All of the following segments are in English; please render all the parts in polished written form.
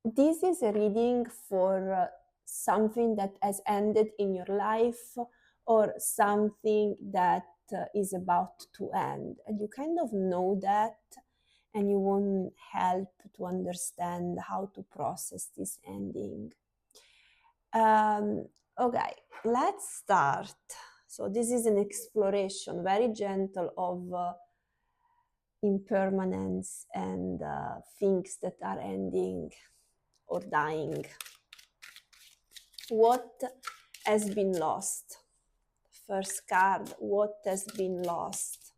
This is a reading for something that has ended in your life or something that is about to end. And you kind of know that, and you want help to understand how to process this ending. Okay, let's start. So this is an exploration, very gentle, of impermanence and things that are ending or dying. What has been lost? First card, what has been lost?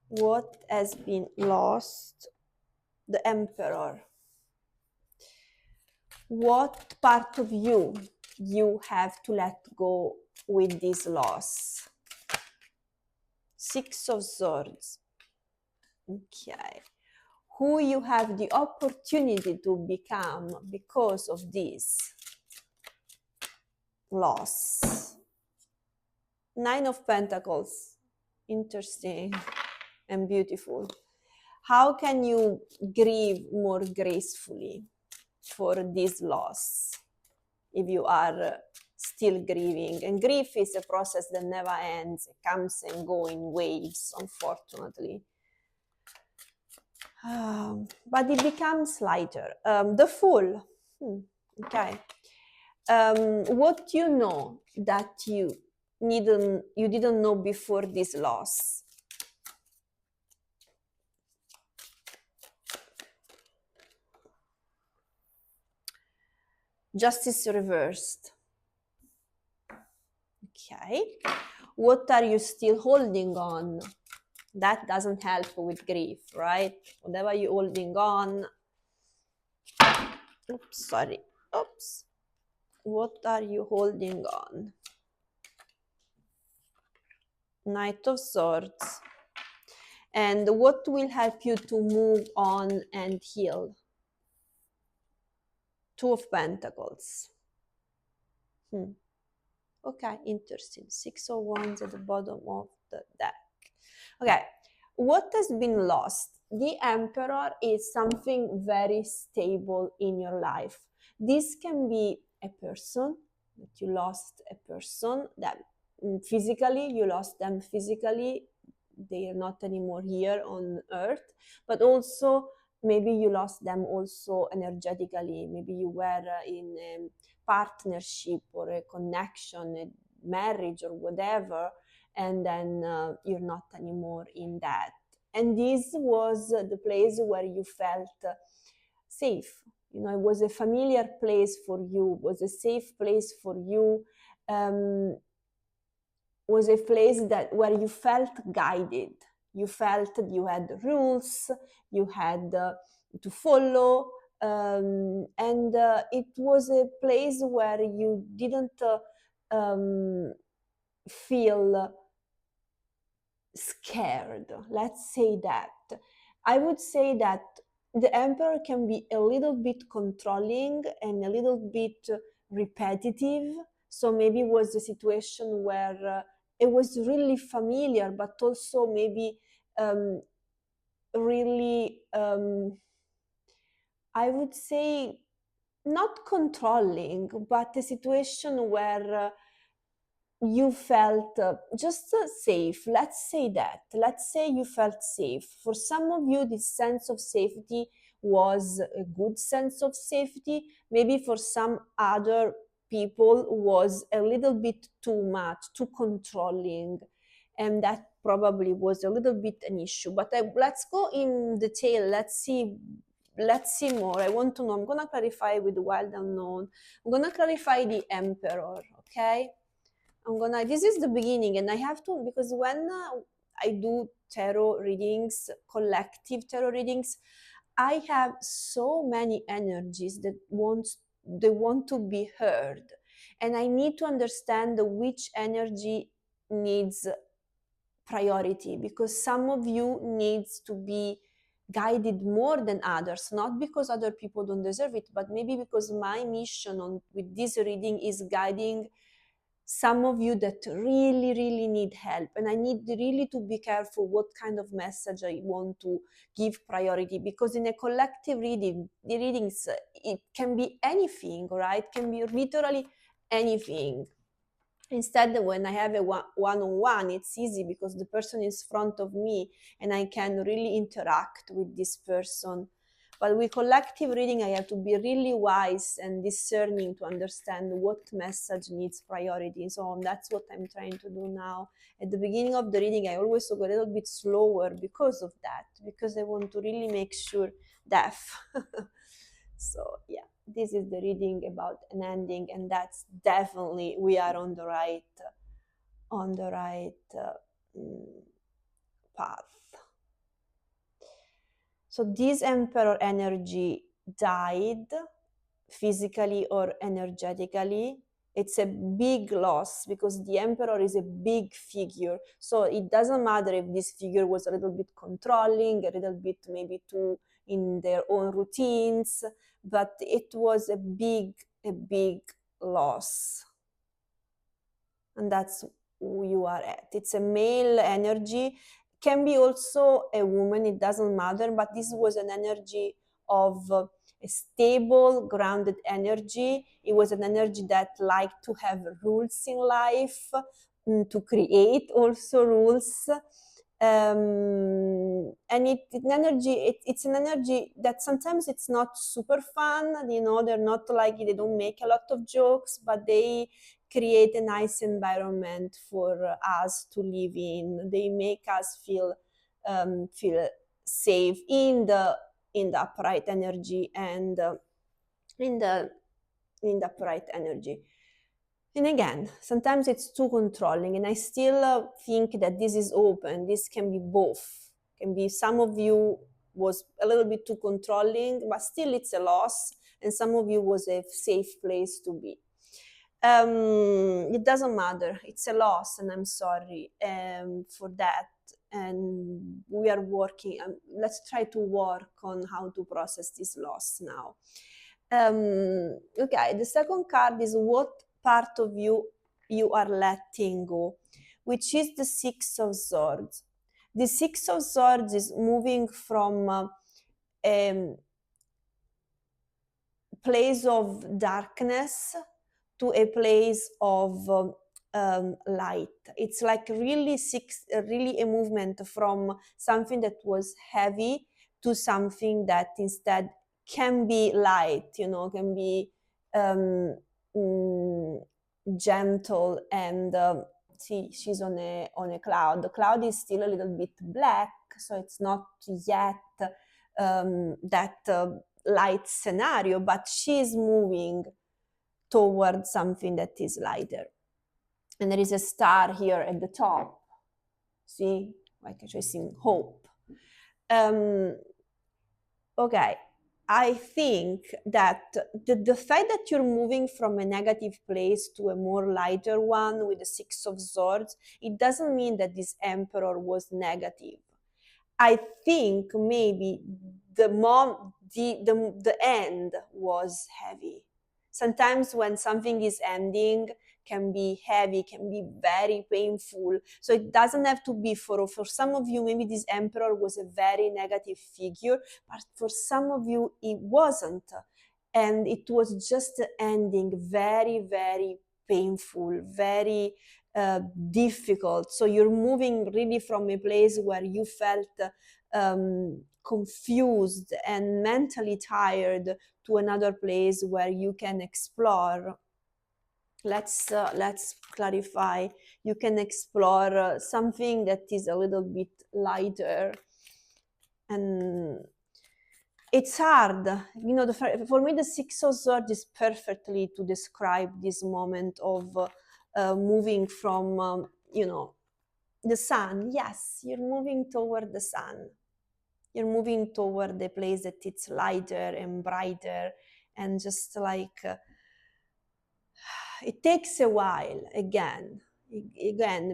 What has been lost? The Emperor. What part of you have to let go with this loss? Six of Swords. Okay. Who you have the opportunity to become because of this loss. Nine of Pentacles. Interesting and beautiful. How can you grieve more gracefully for this loss if you are still grieving? And grief is a process that never ends. It comes and goes in waves, unfortunately. But it becomes lighter. The Fool. Okay. What you know that you didn't know before this loss? Justice reversed. Okay. What are you still holding on? That doesn't help with grief, right? Whatever you're holding on. Oops, sorry. Oops. What are you holding on? Knight of Swords. And what will help you to move on and heal? Two of Pentacles. Okay, interesting. Six of Wands at the bottom of the deck. Okay, what has been lost? The Emperor is something very stable in your life. This can be a person, that you lost a person, that physically, you lost them physically, they are not anymore here on earth, but also maybe you lost them also energetically. Maybe you were in a partnership or a connection, a marriage or whatever, and then you're not anymore in that. And this was the place where you felt safe. You know, it was a familiar place for you, was a safe place for you, was a place that where you felt guided. You felt that you had rules, you had to follow, and it was a place where you didn't feel scared. Let's say that. I would say that the Emperor can be a little bit controlling and a little bit repetitive. So maybe it was a situation where it was really familiar, but also maybe really, I would say, not controlling, but a situation where you felt just safe. Let's say that. Let's say you felt safe. For some of you, this sense of safety was a good sense of safety. Maybe for some other people was a little bit too much, too controlling, and that probably was a little bit an issue. But let's go in detail. Let's see more. I want to know. I'm going to clarify with the Wild Unknown. I'm going to clarify the Emperor, okay? This is the beginning, and I have to, because when I do tarot readings, collective tarot readings, I have so many energies that they want to be heard, and I need to understand which energy needs priority, because some of you needs to be guided more than others, not because other people don't deserve it, but maybe because my mission with this reading is guiding some of you that really, really need help. And I need really to be careful what kind of message I want to give priority, because in a collective reading, the readings, it can be anything, right? It can be literally anything. Instead, when I have a one-on-one, it's easy because the person is in front of me and I can really interact with this person. But with collective reading, I have to be really wise and discerning to understand what message needs priority. So that's what I'm trying to do now. At the beginning of the reading, I always go a little bit slower because of that, because I want to really make sure depth. So yeah, this is the reading about an ending, and that's definitely, we are on the right path. So this emperor energy died physically or energetically. It's a big loss because the emperor is a big figure. So it doesn't matter if this figure was a little bit controlling, a little bit maybe too in their own routines, but it was a big loss. And that's who you are at. It's a male energy, can be also a woman, it doesn't matter, but this was an energy of a stable, grounded energy. It was an energy that liked to have rules in life, to create also rules. And it's an energy that sometimes it's not super fun, you know, they're not like, they don't make a lot of jokes, but they create a nice environment for us to live in. They make us feel safe in the upright energy and in the upright energy. And again, sometimes it's too controlling, and I still think that this is open. This can be both. Can be some of you was a little bit too controlling, but still it's a loss, and some of you was a safe place to be. It doesn't matter. It's a loss, and I'm sorry for that. And we are working. Let's try to work on how to process this loss now. Okay, the second card is what part of you are letting go, which is the Six of Swords. The Six of Swords is moving from place of darkness to a place of light. It's like really a movement from something that was heavy to something that instead can be light, you know, can be gentle. And see, she's on a cloud. The cloud is still a little bit black, so it's not yet that light scenario, but she's moving towards something that is lighter. And there is a star here at the top. See, like chasing hope. Okay, I think that the fact that you're moving from a negative place to a more lighter one with the Six of Swords, it doesn't mean that this emperor was negative. I think maybe the end was heavy. Sometimes when something is ending, can be heavy, can be very painful. So it doesn't have to be for some of you, maybe this emperor was a very negative figure, but for some of you, it wasn't. And it was just ending very, very painful, very difficult. So you're moving really from a place where you felt confused and mentally tired to another place where you can explore. Let's clarify. You can explore something that is a little bit lighter. And it's hard, you know, for me the Six of Swords is perfectly to describe this moment of moving from, you know, the sun. Yes, you're moving toward the sun. You're moving toward the place that it's lighter and brighter, and just like it takes a while again,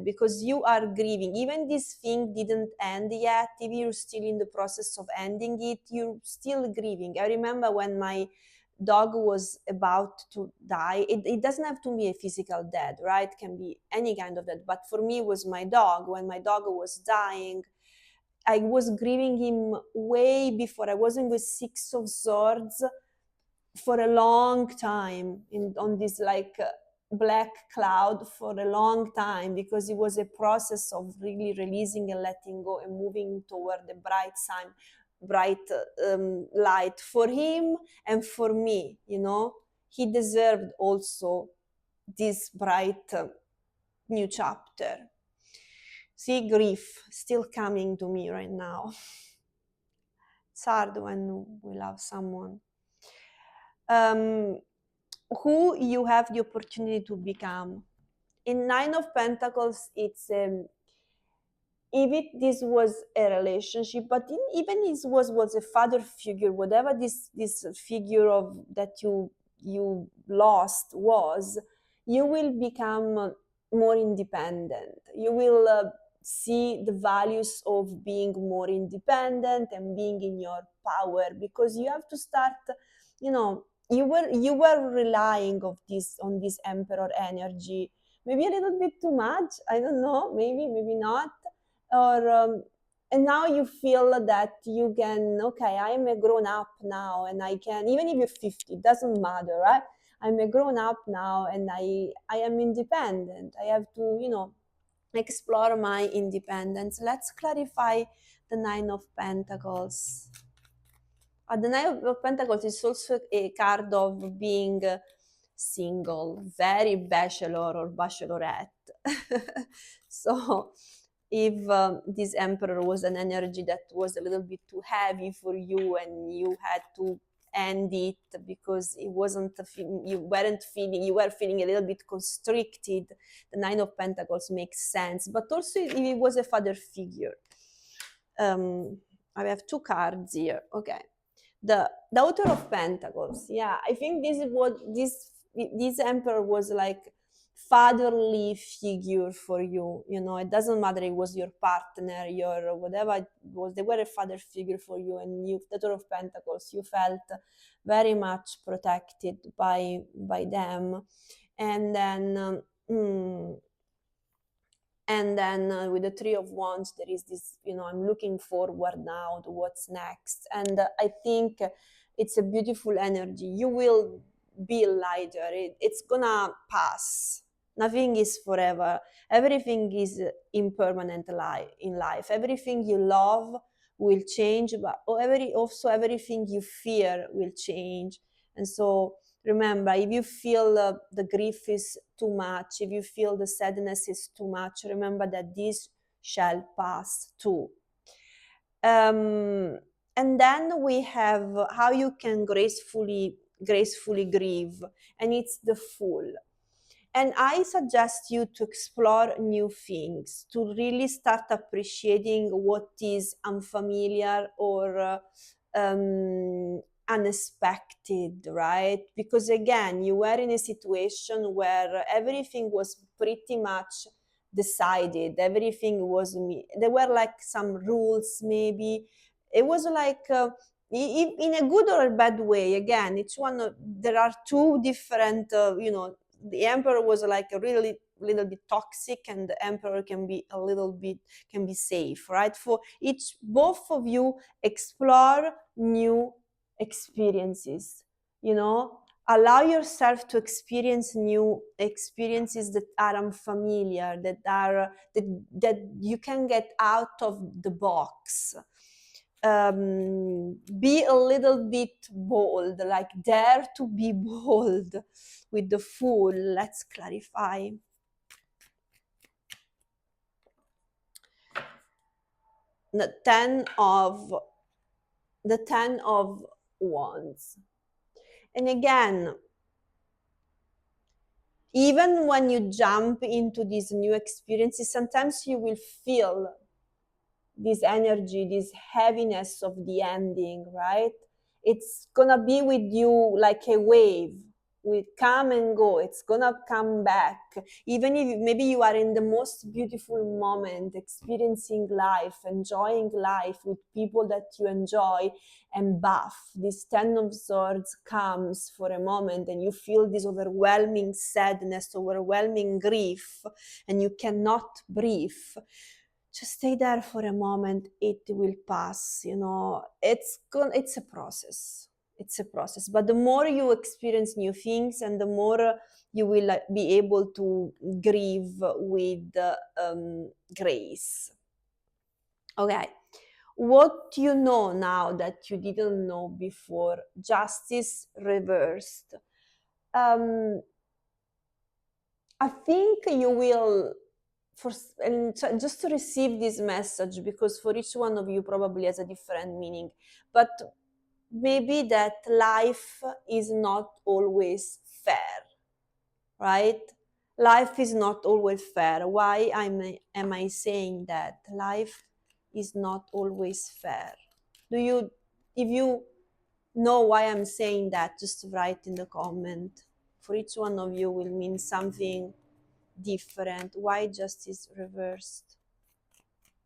because you are grieving. Even this thing didn't end yet. If you're still in the process of ending it, you're still grieving. I remember when my dog was about to die. It doesn't have to be a physical death, right? It can be any kind of death. But for me, it was my dog. When my dog was dying, I was grieving him way before. I wasn't with Six of Swords for a long time on this like black cloud for a long time, because it was a process of really releasing and letting go and moving toward the bright light for him and for me. He deserved also this bright new chapter. See, grief still coming to me right now. It's hard when we love someone. Who you have the opportunity to become. In Nine of Pentacles, it's if this was a relationship, but even this was a father figure, whatever this figure of that you lost was, you will become more independent. You will see the values of being more independent and being in your power, because you have to start, you were relying on this emperor energy, maybe a little bit too much, I don't know, maybe not, or and now you feel that you can, okay, I'm a grown up now and I can, even if you're 50, it doesn't matter, right? I'm a grown up now and I am independent. I have to, explore my independence. Let's clarify the Nine of Pentacles. The Nine of Pentacles is also a card of being single, very bachelor or bachelorette. So if this emperor was an energy that was a little bit too heavy for you and you had to end it because it wasn't you were feeling a little bit constricted, the Nine of Pentacles makes sense. But also if it was a father figure, I have two cards here. Okay, the Author of Pentacles. Yeah, I think this is what this emperor was like, fatherly figure for you. It doesn't matter, it was your partner, your whatever it was, they were a father figure for you, and you, the Author of Pentacles, you felt very much protected by them. And then with the Three of Wands, there is this, I'm looking forward now to what's next. And I think it's a beautiful energy. You will be lighter. It's gonna pass. Nothing is forever. Everything is impermanent in life. Everything you love will change, but also everything you fear will change. And so remember, if you feel the grief is too much, if you feel the sadness is too much, remember that this shall pass too. And then we have how you can gracefully grieve, and it's the Fool. And I suggest you to explore new things, to really start appreciating what is unfamiliar or unexpected, right? Because again, you were in a situation where everything was pretty much decided. Everything was, there were like some rules, maybe. It was like, in a good or a bad way. Again, it's there are two different, the emperor was like a really little bit toxic, and the emperor can be a little bit, can be safe, right? For each, both of you explore new experiences, allow yourself to experience new experiences that are unfamiliar, that you can get out of the box. Be a little bit bold, like dare to be bold with the Fool. Let's clarify. The Ten of Wands. And again, even when you jump into these new experiences, sometimes you will feel this energy, this heaviness of the ending, right? It's gonna be with you like a wave. will come and go. It's gonna come back. Even if maybe you are in the most beautiful moment, experiencing life, enjoying life with people that you enjoy, and buff, this Ten of Swords comes for a moment and you feel this overwhelming sadness, overwhelming grief, and you cannot breathe. Just stay there for a moment. It will pass. It's a process. It's a process. But the more you experience new things, and the more you will be able to grieve with grace. Okay. What you know now that you didn't know before? Justice reversed. Um, I think you will, and just to receive this message, because for each one of you probably has a different meaning, but maybe that life is not always fair, right? Life is not always fair. Why am I saying that? Life is not always fair. If you know why I'm saying that, just write in the comment. For each one of you will mean something different. Why justice reversed?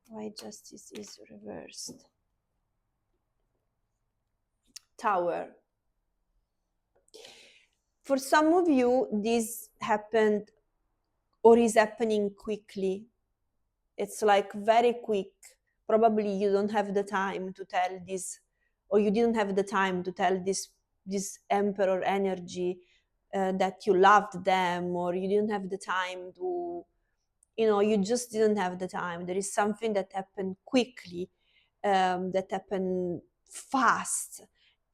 Why justice is reversed? Tower. For some of you, this happened or is happening quickly. It's like very quick. Probably you don't have the time to tell this, or you didn't have the time to tell this emperor energy that you loved them, or you didn't have the time to, you just didn't have the time. There is something that happened quickly, that happened fast,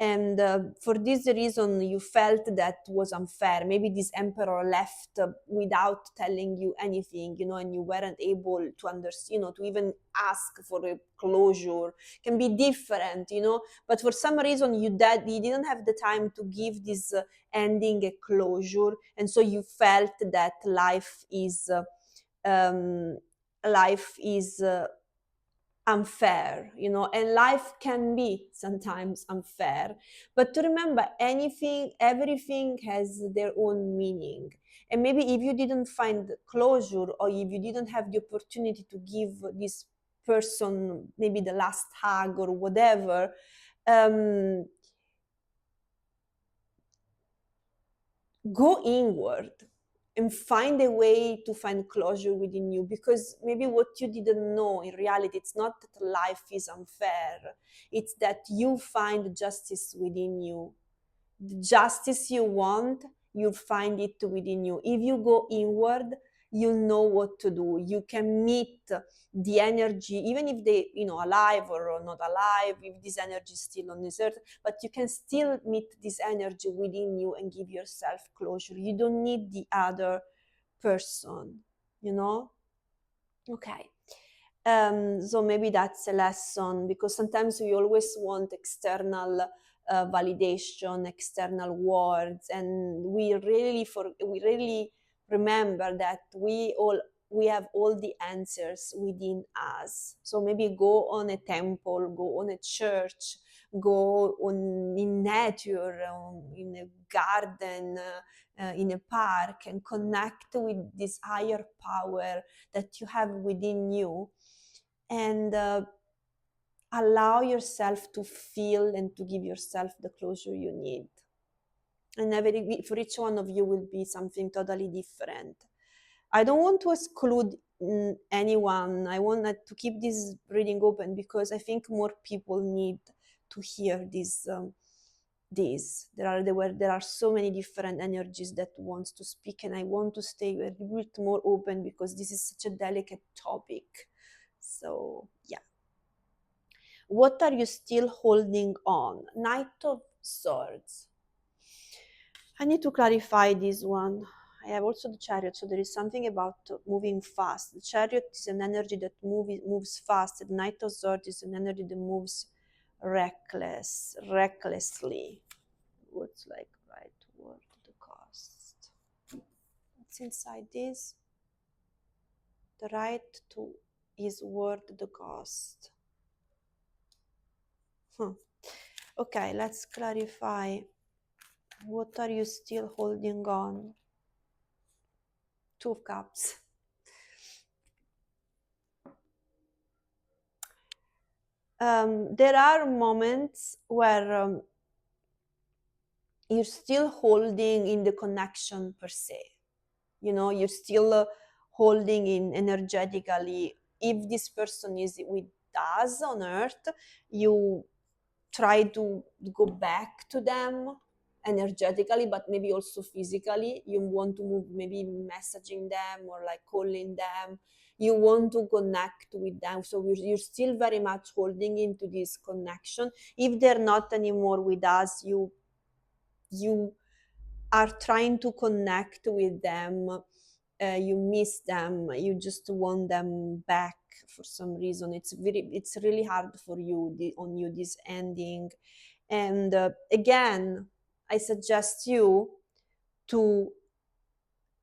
and for this reason you felt that was unfair. Maybe this emperor left without telling you anything, and you weren't able to understand, to even ask for a closure. Can be different, but for some reason you didn't have the time to give this ending a closure, and so you felt that um, life is unfair, and life can be sometimes unfair. But to remember, everything has their own meaning. And maybe if you didn't find closure, or if you didn't have the opportunity to give this person maybe the last hug or whatever, go inward and find a way to find closure within you, because maybe what you didn't know in reality, it's not that life is unfair, it's that you find justice within you. The justice you want, you'll find it within you. If you go inward, you'll know what to do. You can meet the energy, even if they, alive or not alive, if this energy is still on this earth, but you can still meet this energy within you and give yourself closure. You don't need the other person, Okay. So maybe that's a lesson, because sometimes we always want external validation, external words, and we really remember that we have all the answers within us. So maybe go on a temple, go on a church, go on in nature, in a garden, in a park, and connect with this higher power that you have within you, and allow yourself to feel and to give yourself the closure you need. And for each one of you will be something totally different. I don't want to exclude anyone. I want to keep this reading open, because I think more people need to hear this. There are so many different energies that wants to speak, and I want to stay a bit more open, because this is such a delicate topic. So yeah. What are you still holding on? Knight of Swords. I need to clarify this one. I have also the Chariot, so there is something about moving fast. The Chariot is an energy that moves fast. The Knight of Swords is an energy that moves recklessly. What's like right word the cost? What's inside this? The right to is worth the cost. Okay, let's clarify What are you still holding on? Two of Cups. There are moments where you're still holding in the connection per se. You know, you're still holding in energetically. If this person is with us on earth, you try to go back to them energetically, but maybe also physically. You want to move, maybe messaging them or like calling them. You want to connect with them. So you're still very much holding into this connection. If they're not anymore with us, you are trying to connect with them. You miss them, you just want them back for some reason. It's really hard for you, on you, this ending. And again, I suggest you to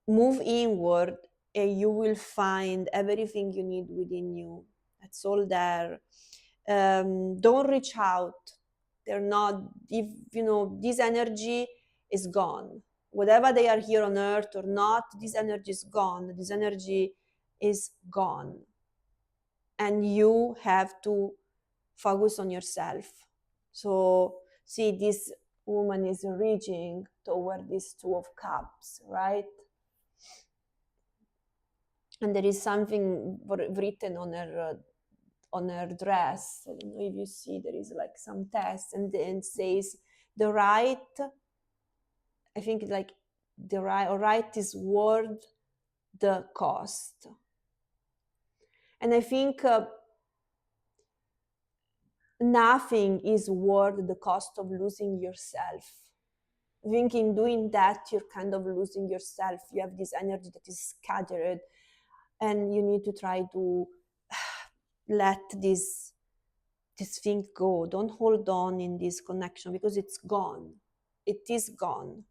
move inward, and you will find everything you need within you. It's all there. Don't reach out. They're not, if you know, this energy is gone. Whatever they are here on earth or not, this energy is gone. This energy is gone. And you have to focus on yourself. So, see, this woman is reaching toward this Two of Cups, right? And there is something written on her dress. I don't know if you see, there is like some text, and then says the right, I think like the right is worth the cost. And I think nothing is worth the cost of losing yourself. I think in doing that, you're kind of losing yourself. You have this energy that is scattered, and you need to try to let this thing go. Don't hold on in this connection, because it's gone. It is gone.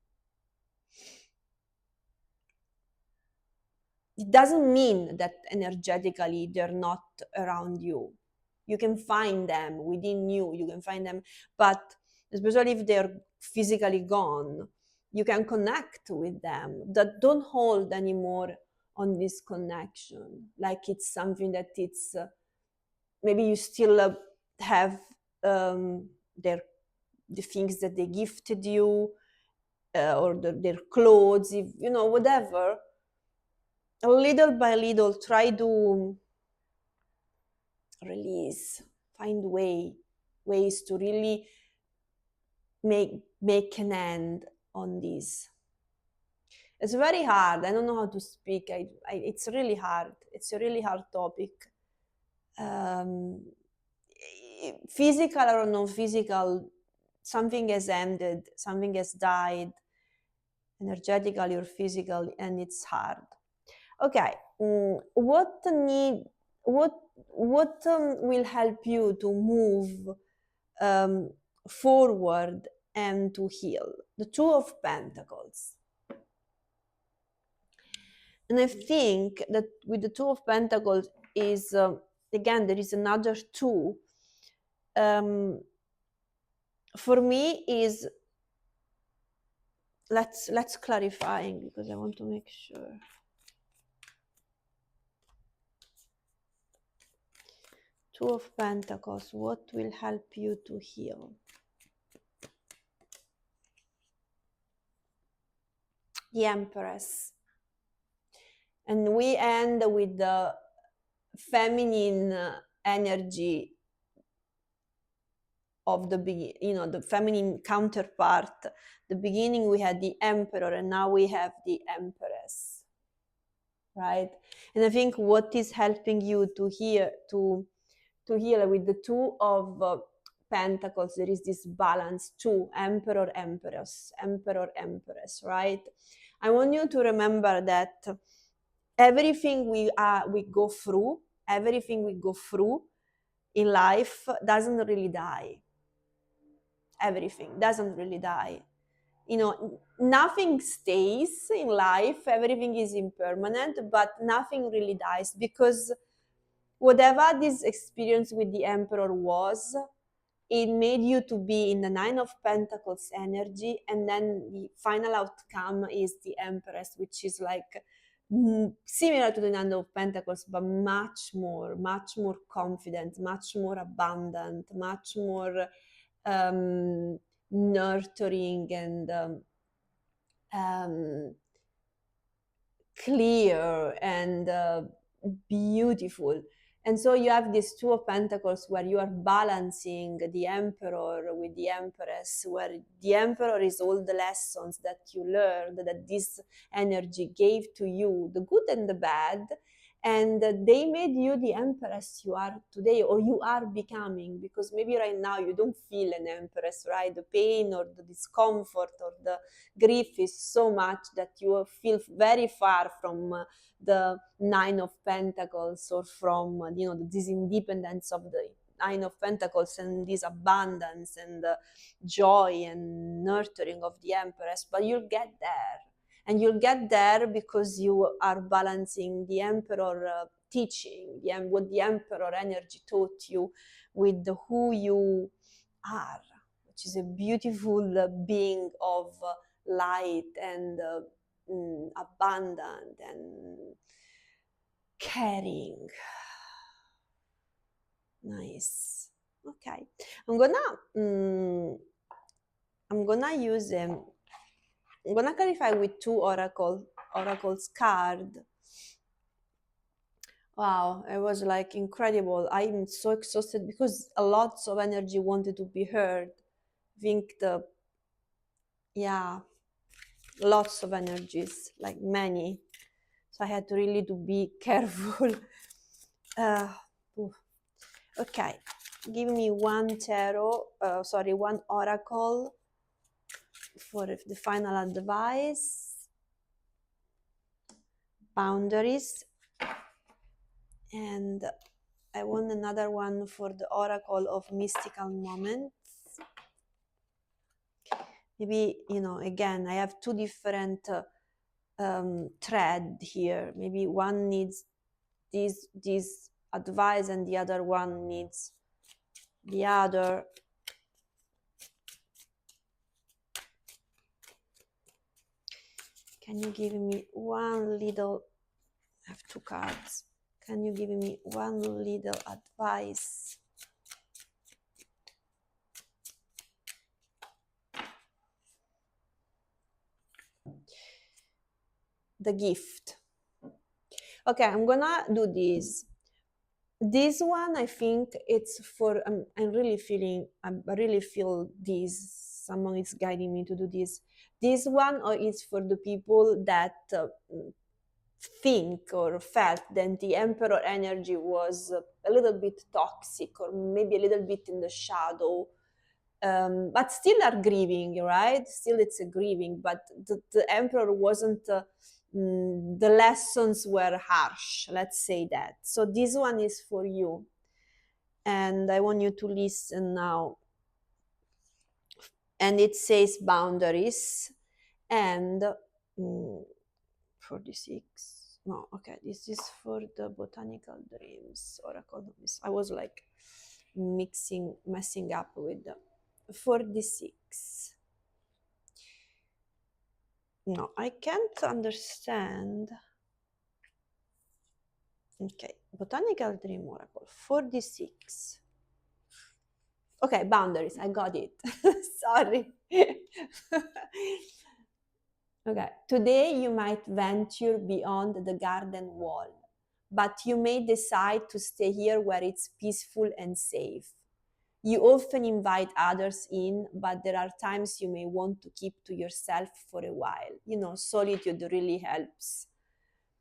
It doesn't mean that energetically they're not around you. You can find them within you. You can find them, but especially if they're physically gone, you can connect with them. That don't hold anymore on this connection, like it's something that it's maybe you still have their the things that they gifted you, or their clothes, if you know, whatever. Little by little, try to release, find ways to really make an end on this. It's very hard. I don't know how to speak. It's really hard. It's a really hard topic. Physical or non-physical, something has ended, something has died, energetically or physically, and it's hard. Okay, what will help you to move forward and to heal? The Two of Pentacles. And I think that with the Two of Pentacles is, again, there is another two. For me is, let's clarifying, because I want to make sure. Two of Pentacles, what will help you to heal? The Empress. And we end with the feminine energy of the the feminine counterpart. The beginning we had the Emperor, and now we have the Empress, right? And I think what is helping you to heal with the Two of Pentacles, there is this balance too, Emperor, Empress, Emperor, Empress, right? I want you to remember that everything we go through in life doesn't really die. Everything doesn't really die. Nothing stays in life. Everything is impermanent, but nothing really dies, because whatever this experience with the Emperor was, it made you to be in the Nine of Pentacles energy, and then the final outcome is the Empress, which is like similar to the Nine of Pentacles, but much more confident, much more abundant, much more nurturing and clear and beautiful. And so you have these Two of Pentacles where you are balancing the Emperor with the Empress, where the Emperor is all the lessons that you learned, that this energy gave to you, the good and the bad, and they made you the Empress you are today, or you are becoming, because maybe right now you don't feel an Empress, right? The pain or the discomfort or the grief is so much that you feel very far from the Nine of Pentacles, or from this independence of the Nine of Pentacles and this abundance and joy and nurturing of the Empress. But you'll get there, and you'll get there because you are balancing the Emperor teaching, what the Emperor energy taught you, with who you are, which is a beautiful being of light and abundant and caring. Nice. Okay, I'm gonna use I'm gonna clarify with two oracles card. Wow, it was like incredible. I'm so exhausted because a lot of energy wanted to be heard. I think lots of energies, like many. So I had to really to be careful. Okay, give me one one oracle for the final advice. Boundaries. And I want another one for the oracle of mystical moments. Maybe, again, I have two different thread here. Maybe one needs this advice and the other one needs the other. Can you give me one little, I have two cards. Can you give me one little advice? The gift. Okay, I'm gonna do this. This one, I think it's for, I really feel this, someone is guiding me to do this. This one is for the people that think or felt that the Emperor energy was a little bit toxic, or maybe a little bit in the shadow, but still are grieving, right? Still it's a grieving, but the Emperor wasn't, the lessons were harsh, let's say that. So this one is for you. And I want you to listen now. And it says boundaries. And 46. No, okay, this is for the botanical dreams oracle. I was like messing up with the 46. No, I can't understand. Okay, botanical dream oracle 46. Okay, boundaries, I got it. Sorry. Okay, today you might venture beyond the garden wall, but you may decide to stay here where it's peaceful and safe. You often invite others in, but there are times you may want to keep to yourself for a while. Solitude really helps.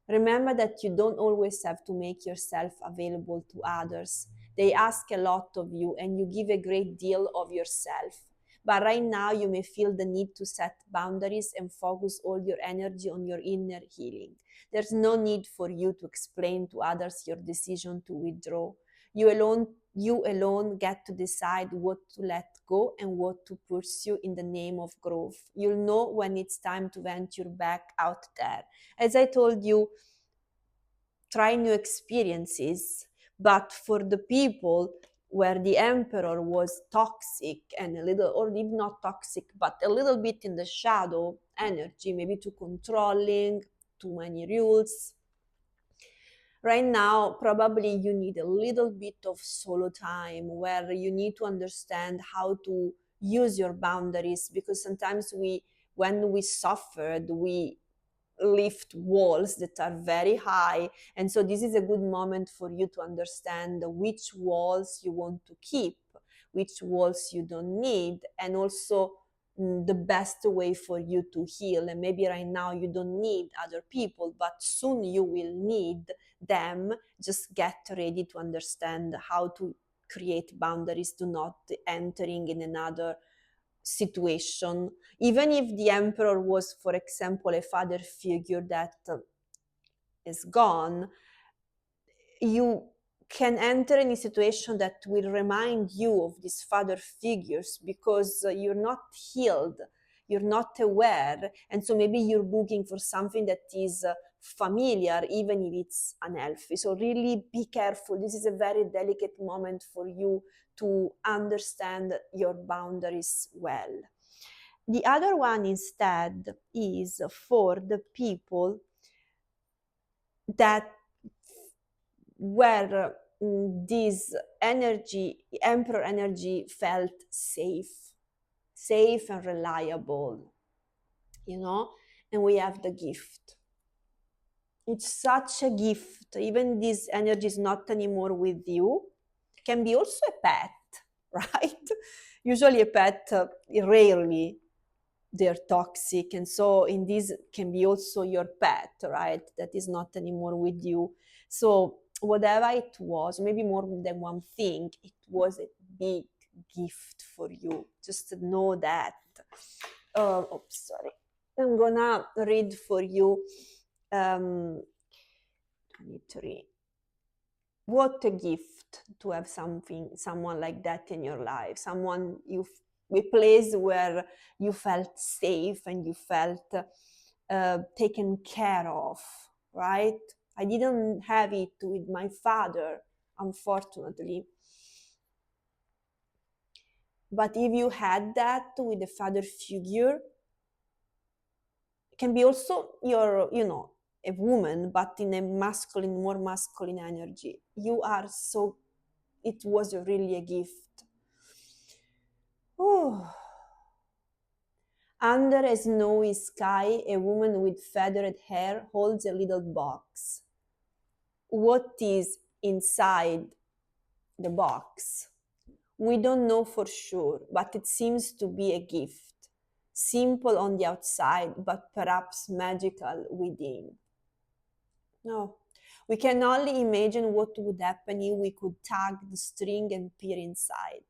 Remember that you don't always have to make yourself available to others. They ask a lot of you and you give a great deal of yourself. But right now you may feel the need to set boundaries and focus all your energy on your inner healing. There's no need for you to explain to others your decision to withdraw. You alone get to decide what to let go and what to pursue in the name of growth. You'll know when it's time to venture back out there. As I told you, try new experiences, but for the people where the emperor was toxic and a little, or if not toxic, but a little bit in the shadow energy, maybe too controlling, too many rules. Right now, probably you need a little bit of solo time where you need to understand how to use your boundaries, because sometimes when we suffered, we lift walls that are very high. And so this is a good moment for you to understand which walls you want to keep, which walls you don't need, and also the best way for you to heal. And maybe right now you don't need other people, but soon you will need them. Just get ready to understand how to create boundaries, to not entering in another situation, even if the emperor was, for example, a father figure that is gone. You can enter in a situation that will remind you of these father figures, because you're not healed, you're not aware, and so maybe you're looking for something that is familiar, even if it's unhealthy. So really be careful. This is a very delicate moment for you to understand your boundaries well. The other one instead is for the people that where this energy, emperor energy, felt safe and reliable, and we have the gift. It's such a gift. Even this energy is not anymore with you. It can be also a pet, right? Usually a pet, rarely they're toxic, and so in this can be also your pet, right, that is not anymore with you. So whatever it was, maybe more than one thing, it was a big gift for you. Just know that. Sorry, I'm gonna read for you 23. What a gift to have someone like that in your life, someone a place where you felt safe and you felt taken care of, right? I didn't have it with my father, unfortunately. But if you had that with a father figure, it can be also a woman, but in a more masculine energy. It was really a gift. Oh. Under a snowy sky, a woman with feathered hair holds a little box. What is inside the box? We don't know for sure, but it seems to be a gift. Simple on the outside, but perhaps magical within. No. We can only imagine what would happen if we could tug the string and peer inside.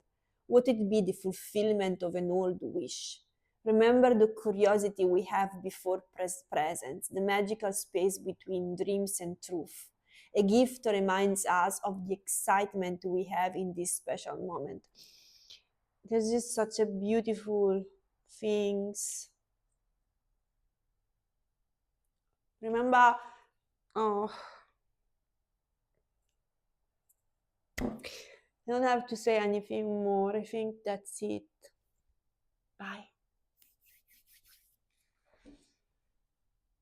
Would it be the fulfillment of an old wish? Remember the curiosity we have before presence, the magical space between dreams and truth. A gift reminds us of the excitement we have in this special moment. This is such a beautiful things. Remember, oh, I don't have to say anything more. I think that's it.